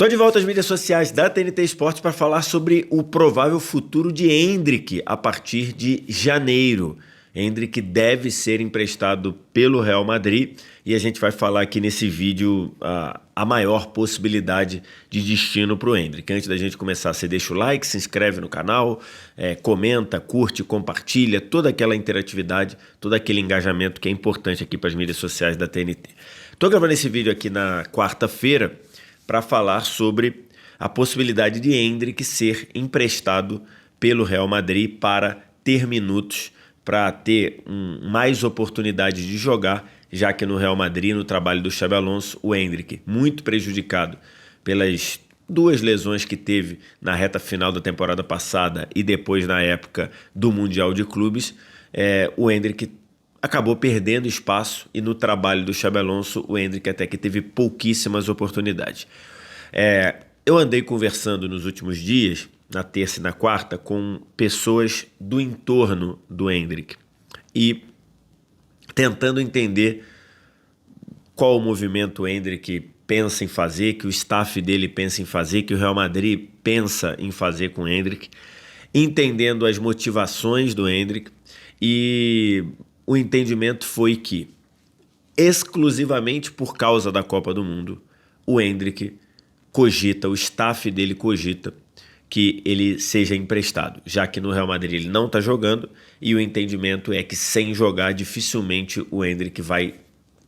Tô de volta às mídias sociais da TNT Esportes para falar sobre o provável futuro de Endrick a partir de janeiro. Endrick deve ser emprestado pelo Real Madrid e a gente vai falar aqui nesse vídeo a maior possibilidade de destino para o Endrick. Antes da gente começar, você deixa o like, se inscreve no canal, comenta, curte, compartilha, toda aquela interatividade, todo aquele engajamento que é importante aqui para as mídias sociais da TNT. Tô gravando esse vídeo aqui na quarta-feira para falar sobre a possibilidade de Endrick ser emprestado pelo Real Madrid para ter minutos, para ter mais oportunidade de jogar, já que no Real Madrid, no trabalho do Xabi Alonso, o Endrick, muito prejudicado pelas duas lesões que teve na reta final da temporada passada e depois na época do Mundial de Clubes, o Endrick acabou perdendo espaço e no trabalho do Xabi Alonso, o Endrick até que teve pouquíssimas oportunidades. Eu andei conversando nos últimos dias, na terça e na quarta, com pessoas do entorno do Endrick e tentando entender qual o movimento o Endrick pensa em fazer, que o staff dele pensa em fazer, que o Real Madrid pensa em fazer com o Endrick, entendendo as motivações do Endrick, e o entendimento foi que, exclusivamente por causa da Copa do Mundo, o Endrick cogita, o staff dele cogita que ele seja emprestado, já que no Real Madrid ele não está jogando e o entendimento é que sem jogar dificilmente o Endrick vai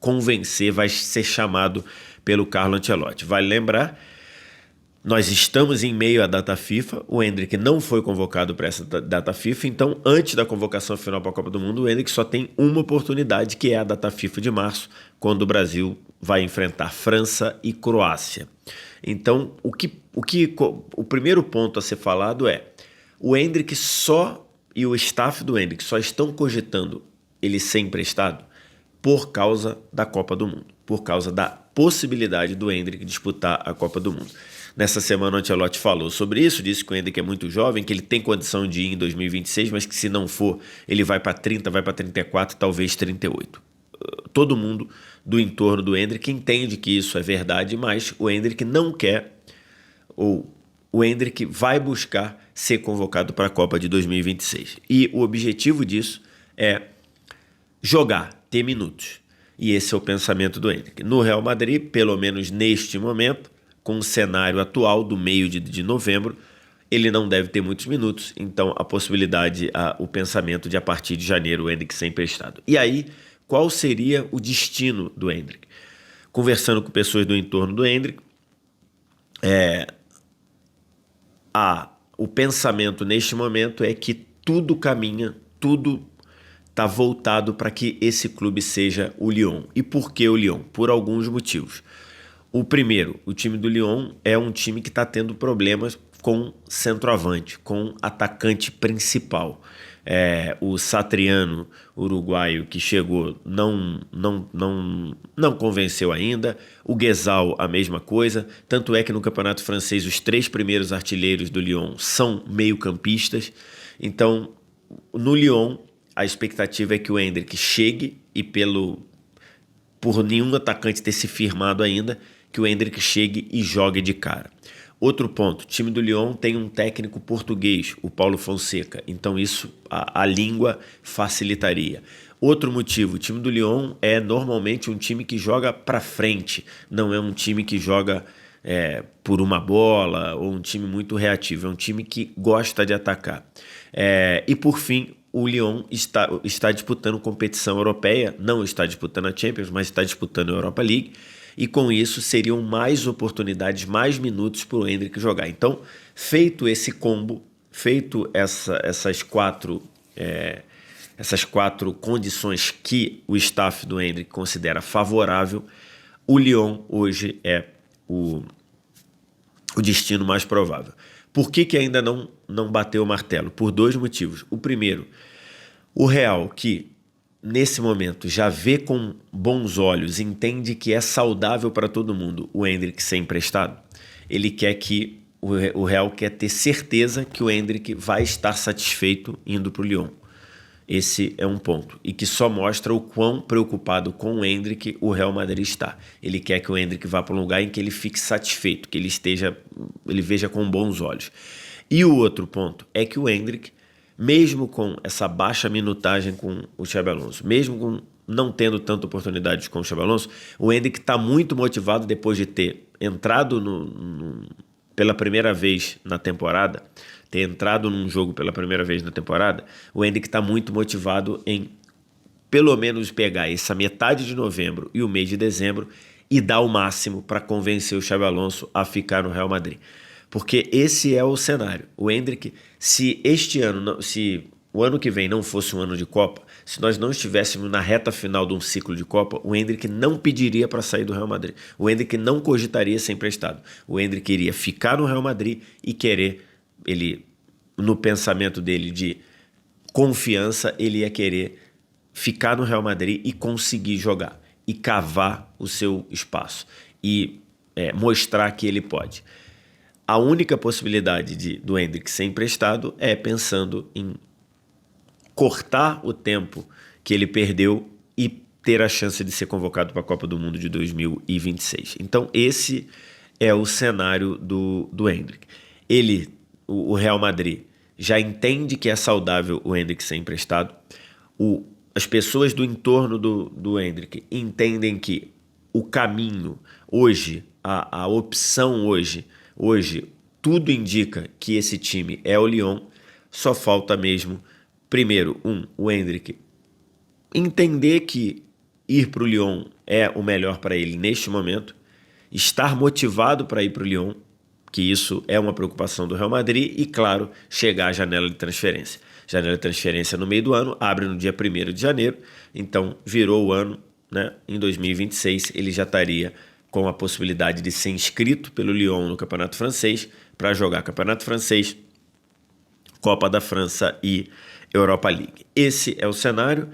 convencer, vai ser chamado pelo Carlo Ancelotti. Vale lembrar, nós estamos em meio à data FIFA, o Endrick não foi convocado para essa data FIFA, então antes da convocação final para a Copa do Mundo, o Endrick só tem uma oportunidade, que é a data FIFA de março, quando o Brasil vai enfrentar França e Croácia. Então, o primeiro ponto a ser falado é: o Endrick e o staff do Endrick só estão cogitando ele ser emprestado por causa da Copa do Mundo, por causa da possibilidade do Endrick disputar a Copa do Mundo. Nessa semana o Ancelotti falou sobre isso, disse que o Endrick é muito jovem, que ele tem condição de ir em 2026, mas que se não for, ele vai para 30, vai para 34, talvez 38. Todo mundo do entorno do Endrick entende que isso é verdade, mas o Endrick não quer, ou o Endrick vai buscar ser convocado para a Copa de 2026. E o objetivo disso é jogar, ter minutos. E esse é o pensamento do Endrick. No Real Madrid, pelo menos neste momento, com o cenário atual do meio de novembro, ele não deve ter muitos minutos, então a possibilidade, o pensamento de a partir de janeiro o Endrick ser emprestado. E aí, qual seria o destino do Endrick? Conversando com pessoas do entorno do Endrick, o pensamento neste momento é que tudo caminha, tudo está voltado para que esse clube seja o Lyon. E por que o Lyon? Por alguns motivos. O primeiro, o time do Lyon é um time que está tendo problemas com centroavante, com atacante principal. O Satriano, uruguaio, que chegou, não convenceu ainda. O Guezal, a mesma coisa. Tanto é que no campeonato francês os 3 primeiros artilheiros do Lyon são meio-campistas. Então, no Lyon, a expectativa é que o Endrick chegue e por nenhum atacante ter se firmado ainda, que o Endrick chegue e jogue de cara. Outro ponto, o time do Lyon tem um técnico português, o Paulo Fonseca, então isso, a língua facilitaria. Outro motivo, o time do Lyon é normalmente um time que joga para frente, não é um time que joga por uma bola ou um time muito reativo, é um time que gosta de atacar. E por fim, o Lyon está disputando competição europeia, não está disputando a Champions, mas está disputando a Europa League, e com isso seriam mais oportunidades, mais minutos para o Endrick jogar. Então, feito esse combo, feito essas quatro condições que o staff do Endrick considera favorável, o Lyon hoje é o destino mais provável. Por que ainda não bateu o martelo? Por 2 motivos. O primeiro, o Real, que nesse momento já vê com bons olhos, entende que é saudável para todo mundo o Endrick ser emprestado, ele quer que o Real quer ter certeza que o Endrick vai estar satisfeito indo para o Lyon. Esse é um ponto, e que só mostra o quão preocupado com o Endrick o Real Madrid está. Ele quer que o Endrick vá para um lugar em que ele fique satisfeito, que ele veja com bons olhos. E o outro ponto é que o Endrick, mesmo com essa baixa minutagem com o Xabi Alonso, mesmo com não tendo tanta oportunidade com o Xabi Alonso, o Endrick está muito motivado depois de ter entrado pela primeira vez na temporada, ter entrado num jogo pela primeira vez na temporada. O Endrick está muito motivado em pelo menos pegar essa metade de novembro e o mês de dezembro e dar o máximo para convencer o Xabi Alonso a ficar no Real Madrid. Porque esse é o cenário. O Endrick, se o ano que vem não fosse um ano de Copa, se nós não estivéssemos na reta final de um ciclo de Copa, o Endrick não pediria para sair do Real Madrid. O Endrick não cogitaria ser emprestado. O Endrick iria ficar no Real Madrid e querer, no pensamento dele de confiança, ele ia querer ficar no Real Madrid e conseguir jogar, e cavar o seu espaço, e mostrar que ele pode. A única possibilidade do Endrick ser emprestado é pensando em cortar o tempo que ele perdeu e ter a chance de ser convocado para a Copa do Mundo de 2026. Então esse é o cenário do Endrick. O Real Madrid já entende que é saudável o Endrick ser emprestado. As pessoas do entorno do Endrick entendem que o caminho hoje, a opção hoje, tudo indica que esse time é o Lyon. Só falta mesmo, primeiro, o Endrick entender que ir para o Lyon é o melhor para ele neste momento, estar motivado para ir para o Lyon, que isso é uma preocupação do Real Madrid, e, claro, chegar à janela de transferência. Janela de transferência no meio do ano, abre no dia 1º de janeiro, então virou o ano, né? Em 2026 ele já estaria com a possibilidade de ser inscrito pelo Lyon no Campeonato Francês, para jogar Campeonato Francês, Copa da França e Europa League. Esse é o cenário.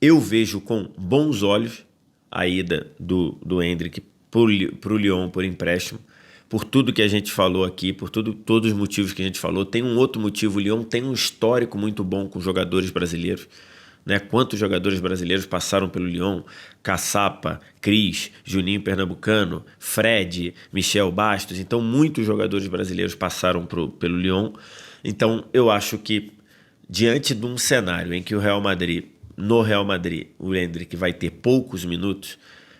Eu vejo com bons olhos a ida do Endrick para o Lyon por empréstimo, por tudo que a gente falou aqui, por todos os motivos que a gente falou. Tem um outro motivo: o Lyon tem um histórico muito bom com jogadores brasileiros, né? Quantos jogadores brasileiros passaram pelo Lyon? Caçapa, Cris, Juninho Pernambucano, Fred, Michel Bastos. Então muitos jogadores brasileiros passaram pelo Lyon. Então eu acho que, diante de um cenário em que no Real Madrid, o Endrick vai ter poucos minutos.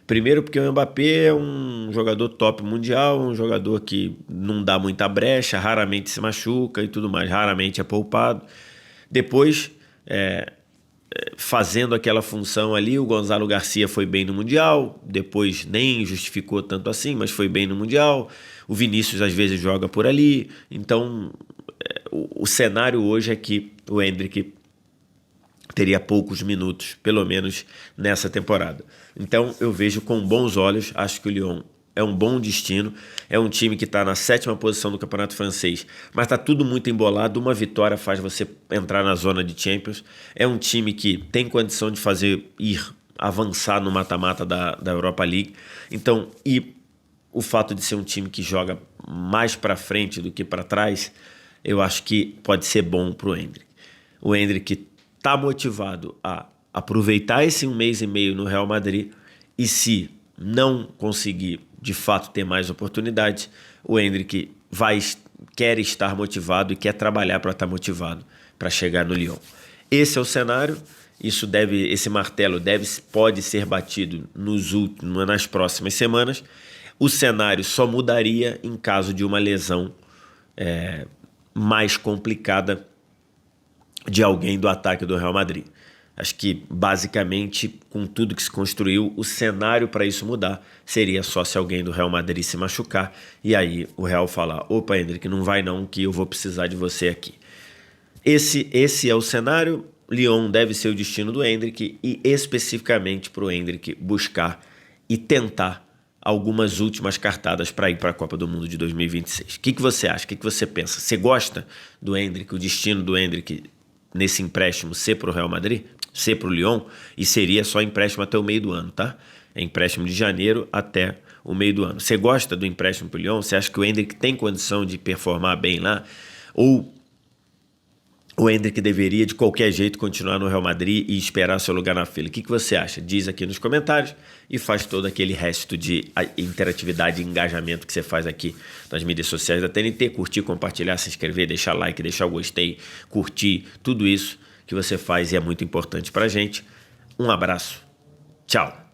Primeiro porque o Mbappé é um jogador top mundial, um jogador que não dá muita brecha, raramente se machuca e tudo mais, raramente é poupado. Depois, fazendo aquela função ali, o Gonzalo Garcia foi bem no Mundial, depois nem justificou tanto assim, mas foi bem no Mundial. O Vinícius às vezes joga por ali. Então, o cenário hoje é que o Endrick teria poucos minutos, pelo menos nessa temporada. Então eu vejo com bons olhos, acho que o Lyon é um bom destino, é um time que está na 7ª posição do Campeonato Francês, mas está tudo muito embolado. Uma vitória faz você entrar na zona de Champions. É um time que tem condição de avançar no mata-mata da Europa League. Então, e o fato de ser um time que joga mais para frente do que para trás, eu acho que pode ser bom para o Endrick. O Endrick está motivado a aproveitar esse 1 mês e meio no Real Madrid, e se não conseguir de fato ter mais oportunidades, o Endrick quer estar motivado e quer trabalhar para estar motivado para chegar no Lyon. Esse é o cenário. Esse martelo pode ser batido nas próximas semanas. O cenário só mudaria em caso de uma lesão mais complicada de alguém do ataque do Real Madrid. Acho que, basicamente, com tudo que se construiu, o cenário para isso mudar seria só se alguém do Real Madrid se machucar, e aí o Real falar: opa, Endrick, não vai não, que eu vou precisar de você aqui. Esse é o cenário. Lyon deve ser o destino do Endrick, e especificamente para o Endrick buscar e tentar algumas últimas cartadas para ir para a Copa do Mundo de 2026. O que você acha? O que você pensa? Você gosta do Endrick, o destino do Endrick nesse empréstimo ser para o Real Madrid? Ser para o Lyon? E seria só empréstimo até o meio do ano, tá? É empréstimo de janeiro até o meio do ano. Você gosta do empréstimo para o Lyon? Você acha que o Endrick tem condição de performar bem lá? Ou o Endrick deveria de qualquer jeito continuar no Real Madrid e esperar seu lugar na fila? O que você acha? Diz aqui nos comentários e faz todo aquele resto de interatividade e engajamento que você faz aqui nas mídias sociais da TNT. Curtir, compartilhar, se inscrever, deixar like, deixar o gostei, curtir, tudo isso que você faz e é muito importante pra gente. Um abraço. Tchau.